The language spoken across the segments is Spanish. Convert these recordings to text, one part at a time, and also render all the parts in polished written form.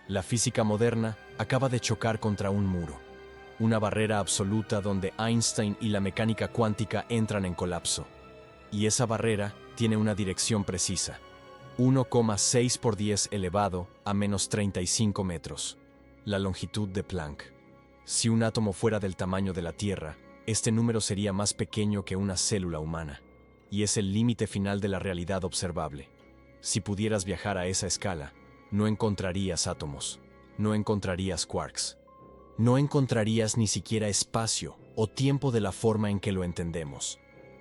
La física moderna acaba de chocar contra un muro, una barrera absoluta donde Einstein y la mecánica cuántica entran en colapso. Y esa barrera tiene una dirección precisa: 1,6 por 10 elevado a menos 35 metros, la longitud de Planck. Si un átomo fuera del tamaño de la Tierra, este número sería más pequeño que una célula humana, y es el límite final de la realidad observable. Si pudieras viajar a esa escala, no encontrarías átomos, no encontrarías quarks, no encontrarías ni siquiera espacio o tiempo de la forma en que lo entendemos.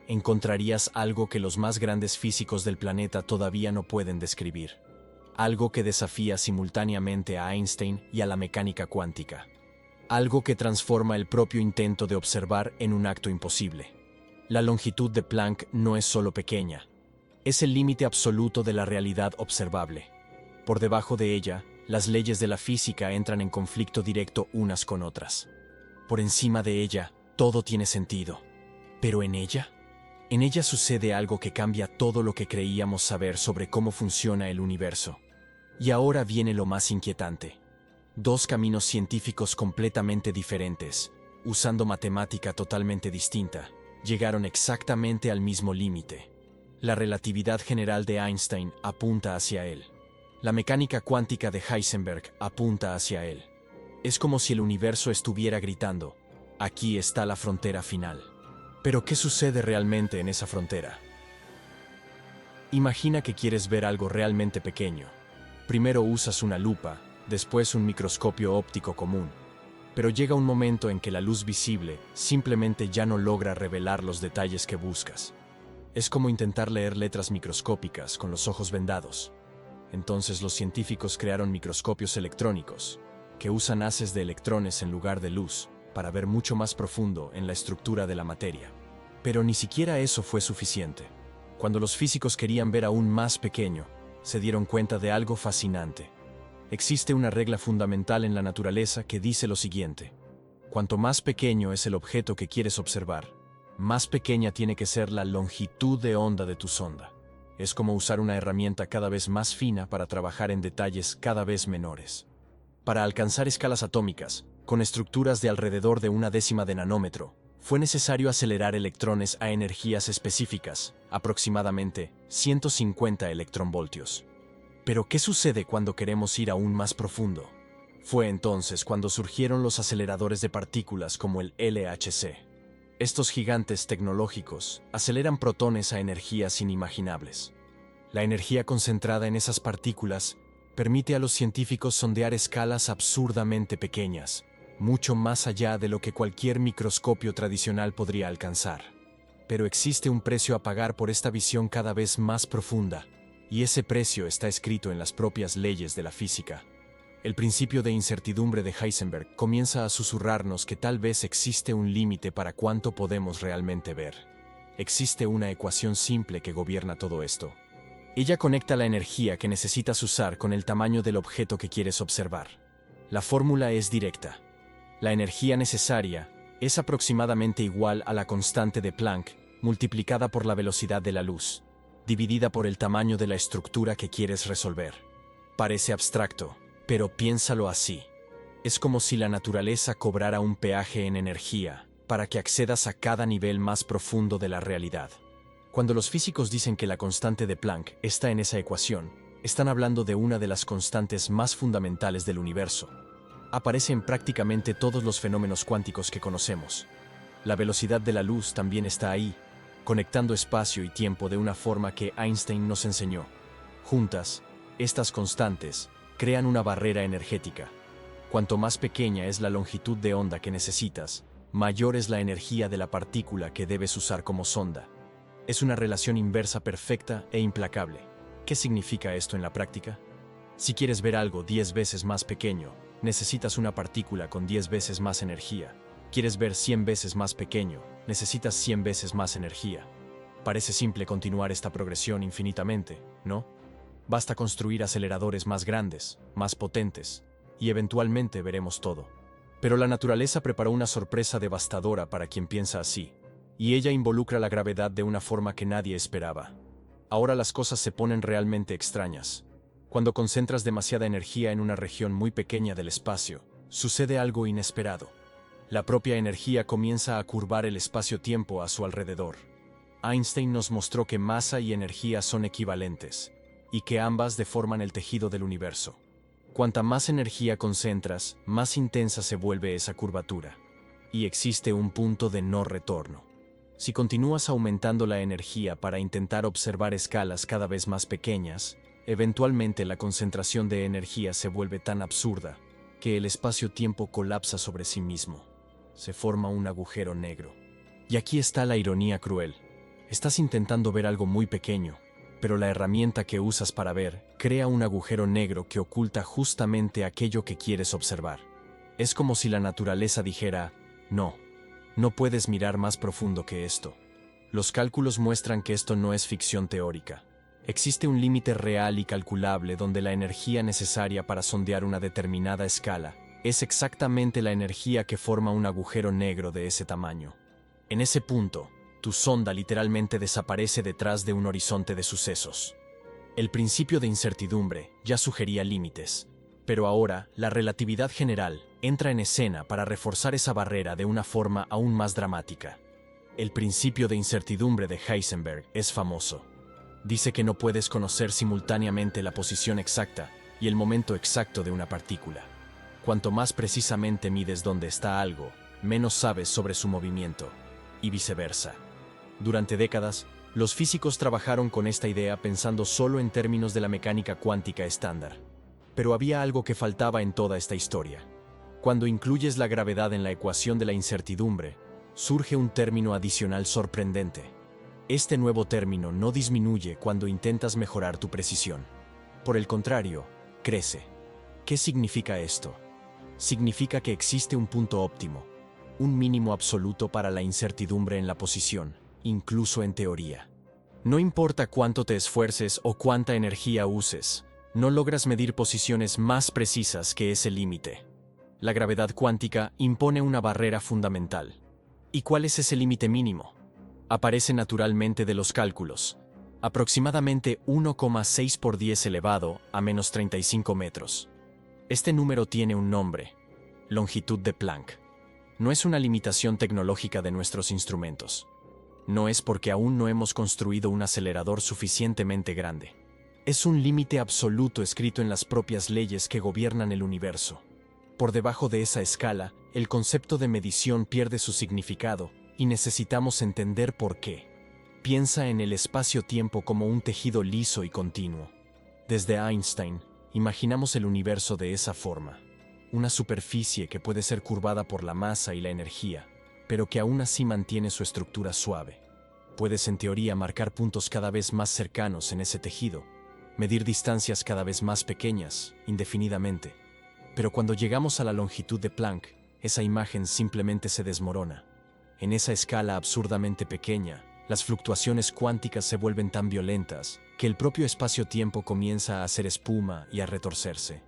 Encontrarías algo que los más grandes físicos del planeta todavía no pueden describir, algo que desafía simultáneamente a Einstein y a la mecánica cuántica, algo que transforma el propio intento de observar en un acto imposible. La longitud de Planck no es solo pequeña, es el límite absoluto de la realidad observable. Por debajo de ella, las leyes de la física entran en conflicto directo unas con otras. Por encima de ella, todo tiene sentido. Pero en ella sucede algo que cambia todo lo que creíamos saber sobre cómo funciona el universo. Y ahora viene lo más inquietante. Dos caminos científicos completamente diferentes, usando matemática totalmente distinta, llegaron exactamente al mismo límite. La relatividad general de Einstein apunta hacia él. La mecánica cuántica de Heisenberg apunta hacia él. Es como si el universo estuviera gritando: aquí está la frontera final. Pero ¿qué sucede realmente en esa frontera? Imagina que quieres ver algo realmente pequeño. Primero usas una lupa, después un microscopio óptico común. Pero llega un momento en que la luz visible simplemente ya no logra revelar los detalles que buscas. Es como intentar leer letras microscópicas con los ojos vendados. Entonces los científicos crearon microscopios electrónicos, que usan haces de electrones en lugar de luz, para ver mucho más profundo en la estructura de la materia. Pero ni siquiera eso fue suficiente. Cuando los físicos querían ver aún más pequeño, se dieron cuenta de algo fascinante. Existe una regla fundamental en la naturaleza que dice lo siguiente: cuanto más pequeño es el objeto que quieres observar, más pequeña tiene que ser la longitud de onda de tu sonda. Es como usar una herramienta cada vez más fina para trabajar en detalles cada vez menores. Para alcanzar escalas atómicas, con estructuras de alrededor de una décima de nanómetro, fue necesario acelerar electrones a energías específicas, aproximadamente 150 electronvoltios. Pero ¿qué sucede cuando queremos ir aún más profundo? Fue entonces cuando surgieron los aceleradores de partículas como el LHC. Estos gigantes tecnológicos aceleran protones a energías inimaginables. La energía concentrada en esas partículas permite a los científicos sondear escalas absurdamente pequeñas, mucho más allá de lo que cualquier microscopio tradicional podría alcanzar. Pero existe un precio a pagar por esta visión cada vez más profunda, y ese precio está escrito en las propias leyes de la física. El principio de incertidumbre de Heisenberg comienza a susurrarnos que tal vez existe un límite para cuánto podemos realmente ver. Existe una ecuación simple que gobierna todo esto. Ella conecta la energía que necesitas usar con el tamaño del objeto que quieres observar. La fórmula es directa. La energía necesaria es aproximadamente igual a la constante de Planck multiplicada por la velocidad de la luz, dividida por el tamaño de la estructura que quieres resolver. Parece abstracto, pero piénsalo así. Es como si la naturaleza cobrara un peaje en energía para que accedas a cada nivel más profundo de la realidad. Cuando los físicos dicen que la constante de Planck está en esa ecuación, están hablando de una de las constantes más fundamentales del universo. Aparece en prácticamente todos los fenómenos cuánticos que conocemos. La velocidad de la luz también está ahí, conectando espacio y tiempo de una forma que Einstein nos enseñó. Juntas, estas constantes crean una barrera energética. Cuanto más pequeña es la longitud de onda que necesitas, mayor es la energía de la partícula que debes usar como sonda. Es una relación inversa perfecta e implacable. ¿Qué significa esto en la práctica? Si quieres ver algo 10 veces más pequeño, necesitas una partícula con 10 veces más energía. ¿Quieres ver 100 veces más pequeño? Necesitas 100 veces más energía. Parece simple continuar esta progresión infinitamente, ¿no? Basta construir aceleradores más grandes, más potentes, y eventualmente veremos todo. Pero la naturaleza preparó una sorpresa devastadora para quien piensa así, y ella involucra la gravedad de una forma que nadie esperaba. Ahora las cosas se ponen realmente extrañas. Cuando concentras demasiada energía en una región muy pequeña del espacio, sucede algo inesperado. La propia energía comienza a curvar el espacio-tiempo a su alrededor. Einstein nos mostró que masa y energía son equivalentes, y que ambas deforman el tejido del universo. Cuanta más energía concentras, más intensa se vuelve esa curvatura. Y existe un punto de no retorno. Si continúas aumentando la energía para intentar observar escalas cada vez más pequeñas, eventualmente la concentración de energía se vuelve tan absurda que el espacio-tiempo colapsa sobre sí mismo. Se forma un agujero negro. Y aquí está la ironía cruel. Estás intentando ver algo muy pequeño, pero la herramienta que usas para ver crea un agujero negro que oculta justamente aquello que quieres observar. Es como si la naturaleza dijera, no, no puedes mirar más profundo que esto. Los cálculos muestran que esto no es ficción teórica. Existe un límite real y calculable donde la energía necesaria para sondear una determinada escala es exactamente la energía que forma un agujero negro de ese tamaño. En ese punto, tu sonda literalmente desaparece detrás de un horizonte de sucesos. El principio de incertidumbre ya sugería límites, pero ahora la relatividad general entra en escena para reforzar esa barrera de una forma aún más dramática. El principio de incertidumbre de Heisenberg es famoso. Dice que no puedes conocer simultáneamente la posición exacta y el momento exacto de una partícula. Cuanto más precisamente mides dónde está algo, menos sabes sobre su movimiento, y viceversa. Durante décadas, los físicos trabajaron con esta idea pensando solo en términos de la mecánica cuántica estándar. Pero había algo que faltaba en toda esta historia. Cuando incluyes la gravedad en la ecuación de la incertidumbre, surge un término adicional sorprendente. Este nuevo término no disminuye cuando intentas mejorar tu precisión. Por el contrario, crece. ¿Qué significa esto? Significa que existe un punto óptimo, un mínimo absoluto para la incertidumbre en la posición, incluso en teoría. No importa cuánto te esfuerces o cuánta energía uses, no logras medir posiciones más precisas que ese límite. La gravedad cuántica impone una barrera fundamental. ¿Y cuál es ese límite mínimo? Aparece naturalmente de los cálculos, aproximadamente 1,6 por 10 elevado a menos 35 metros. Este número tiene un nombre: longitud de Planck. No es una limitación tecnológica de nuestros instrumentos. No es porque aún no hemos construido un acelerador suficientemente grande. Es un límite absoluto escrito en las propias leyes que gobiernan el universo. Por debajo de esa escala, el concepto de medición pierde su significado y necesitamos entender por qué. Piensa en el espacio-tiempo como un tejido liso y continuo. Desde Einstein, imaginamos el universo de esa forma. Una superficie que puede ser curvada por la masa y la energía, pero que aún así mantiene su estructura suave. Puedes en teoría marcar puntos cada vez más cercanos en ese tejido, medir distancias cada vez más pequeñas, indefinidamente. Pero cuando llegamos a la longitud de Planck, esa imagen simplemente se desmorona. En esa escala absurdamente pequeña, las fluctuaciones cuánticas se vuelven tan violentas que el propio espacio-tiempo comienza a hacer espuma y a retorcerse.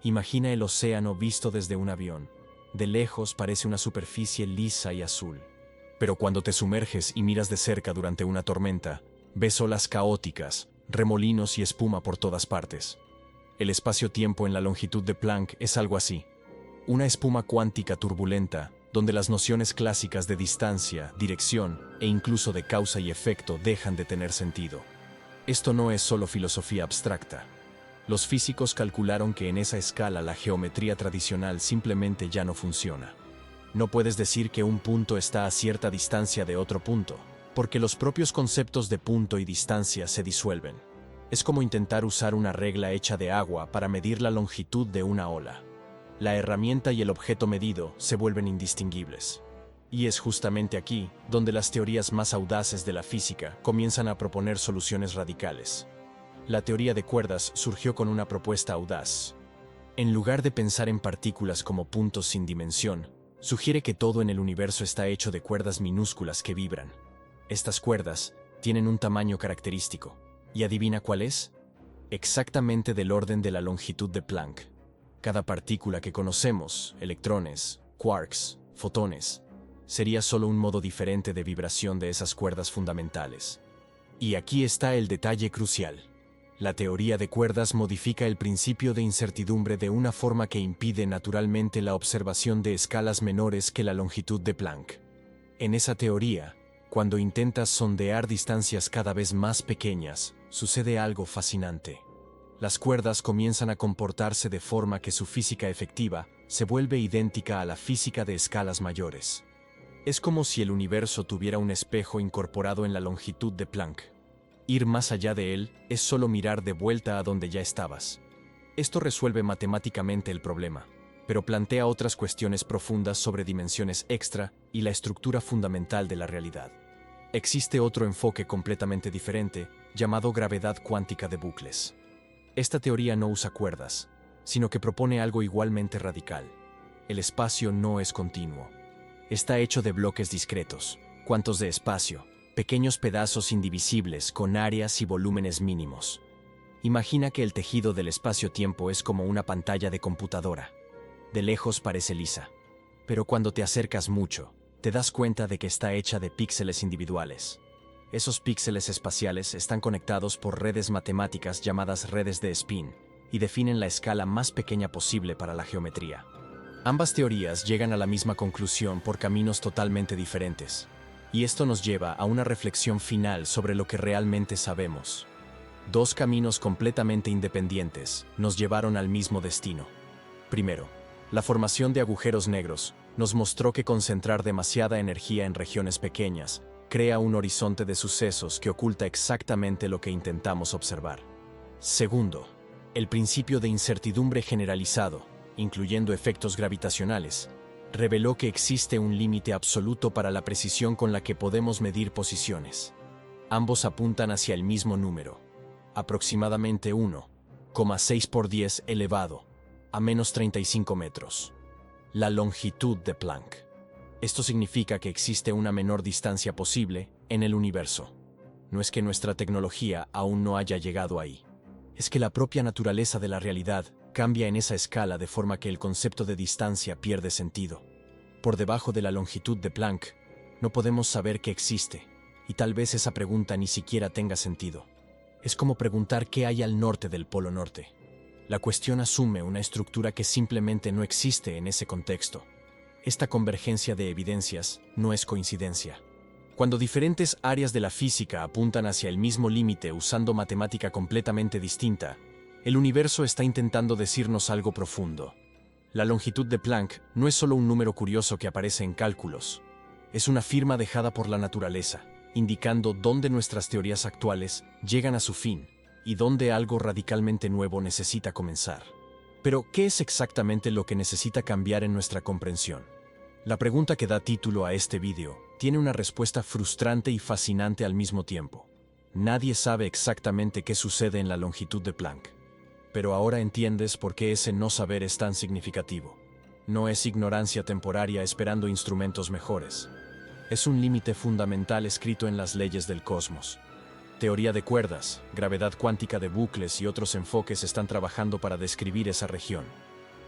Imagina el océano visto desde un avión. De lejos parece una superficie lisa y azul. Pero cuando te sumerges y miras de cerca durante una tormenta, ves olas caóticas, remolinos y espuma por todas partes. El espacio-tiempo en la longitud de Planck es algo así. Una espuma cuántica turbulenta, donde las nociones clásicas de distancia, dirección e incluso de causa y efecto dejan de tener sentido. Esto no es solo filosofía abstracta. Los físicos calcularon que en esa escala la geometría tradicional simplemente ya no funciona. No puedes decir que un punto está a cierta distancia de otro punto, porque los propios conceptos de punto y distancia se disuelven. Es como intentar usar una regla hecha de agua para medir la longitud de una ola. La herramienta y el objeto medido se vuelven indistinguibles. Y es justamente aquí donde las teorías más audaces de la física comienzan a proponer soluciones radicales. La teoría de cuerdas surgió con una propuesta audaz. En lugar de pensar en partículas como puntos sin dimensión, sugiere que todo en el universo está hecho de cuerdas minúsculas que vibran. Estas cuerdas tienen un tamaño característico. ¿Y adivina cuál es? Exactamente del orden de la longitud de Planck. Cada partícula que conocemos, electrones, quarks, fotones, sería solo un modo diferente de vibración de esas cuerdas fundamentales. Y aquí está el detalle crucial. La teoría de cuerdas modifica el principio de incertidumbre de una forma que impide naturalmente la observación de escalas menores que la longitud de Planck. En esa teoría, cuando intentas sondear distancias cada vez más pequeñas, sucede algo fascinante. Las cuerdas comienzan a comportarse de forma que su física efectiva se vuelve idéntica a la física de escalas mayores. Es como si el universo tuviera un espejo incorporado en la longitud de Planck. Ir más allá de él es solo mirar de vuelta a donde ya estabas. Esto resuelve matemáticamente el problema, pero plantea otras cuestiones profundas sobre dimensiones extra y la estructura fundamental de la realidad. Existe otro enfoque completamente diferente, llamado gravedad cuántica de bucles. Esta teoría no usa cuerdas, sino que propone algo igualmente radical. El espacio no es continuo. Está hecho de bloques discretos, cuantos de espacio, pequeños pedazos indivisibles con áreas y volúmenes mínimos. Imagina que el tejido del espacio-tiempo es como una pantalla de computadora. De lejos parece lisa, pero cuando te acercas mucho, te das cuenta de que está hecha de píxeles individuales. Esos píxeles espaciales están conectados por redes matemáticas llamadas redes de spin y definen la escala más pequeña posible para la geometría. Ambas teorías llegan a la misma conclusión por caminos totalmente diferentes. Y esto nos lleva a una reflexión final sobre lo que realmente sabemos. Dos caminos completamente independientes nos llevaron al mismo destino. Primero, la formación de agujeros negros nos mostró que concentrar demasiada energía en regiones pequeñas crea un horizonte de sucesos que oculta exactamente lo que intentamos observar. Segundo, el principio de incertidumbre generalizado, incluyendo efectos gravitacionales, reveló que existe un límite absoluto para la precisión con la que podemos medir posiciones. Ambos apuntan hacia el mismo número, aproximadamente 1,6 por 10 elevado a menos 35 metros. La longitud de Planck. Esto significa que existe una menor distancia posible en el universo. No es que nuestra tecnología aún no haya llegado ahí. Es que la propia naturaleza de la realidad cambia en esa escala de forma que el concepto de distancia pierde sentido. Por debajo de la longitud de Planck, no podemos saber qué existe, y tal vez esa pregunta ni siquiera tenga sentido. Es como preguntar qué hay al norte del Polo Norte. La cuestión asume una estructura que simplemente no existe en ese contexto. Esta convergencia de evidencias no es coincidencia. Cuando diferentes áreas de la física apuntan hacia el mismo límite usando matemática completamente distinta, el universo está intentando decirnos algo profundo. La longitud de Planck no es solo un número curioso que aparece en cálculos. Es una firma dejada por la naturaleza, indicando dónde nuestras teorías actuales llegan a su fin y dónde algo radicalmente nuevo necesita comenzar. Pero, ¿qué es exactamente lo que necesita cambiar en nuestra comprensión? La pregunta que da título a este vídeo tiene una respuesta frustrante y fascinante al mismo tiempo. Nadie sabe exactamente qué sucede en la longitud de Planck. Pero ahora entiendes por qué ese no saber es tan significativo. No es ignorancia temporaria esperando instrumentos mejores. Es un límite fundamental escrito en las leyes del cosmos. Teoría de cuerdas, gravedad cuántica de bucles y otros enfoques están trabajando para describir esa región.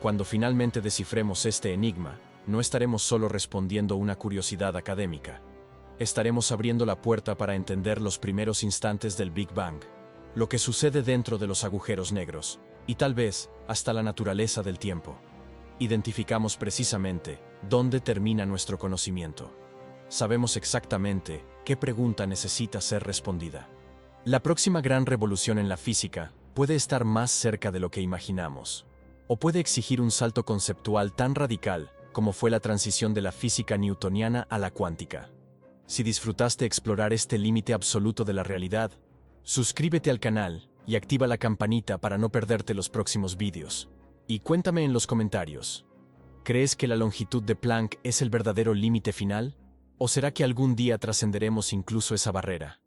Cuando finalmente descifremos este enigma, no estaremos solo respondiendo una curiosidad académica. Estaremos abriendo la puerta para entender los primeros instantes del Big Bang, lo que sucede dentro de los agujeros negros, y tal vez hasta la naturaleza del tiempo. Identificamos precisamente dónde termina nuestro conocimiento. Sabemos exactamente qué pregunta necesita ser respondida. La próxima gran revolución en la física puede estar más cerca de lo que imaginamos, o puede exigir un salto conceptual tan radical como fue la transición de la física newtoniana a la cuántica. Si disfrutaste explorar este límite absoluto de la realidad, suscríbete al canal y activa la campanita para no perderte los próximos vídeos. Y cuéntame en los comentarios, ¿crees que la longitud de Planck es el verdadero límite final? ¿O será que algún día trascenderemos incluso esa barrera?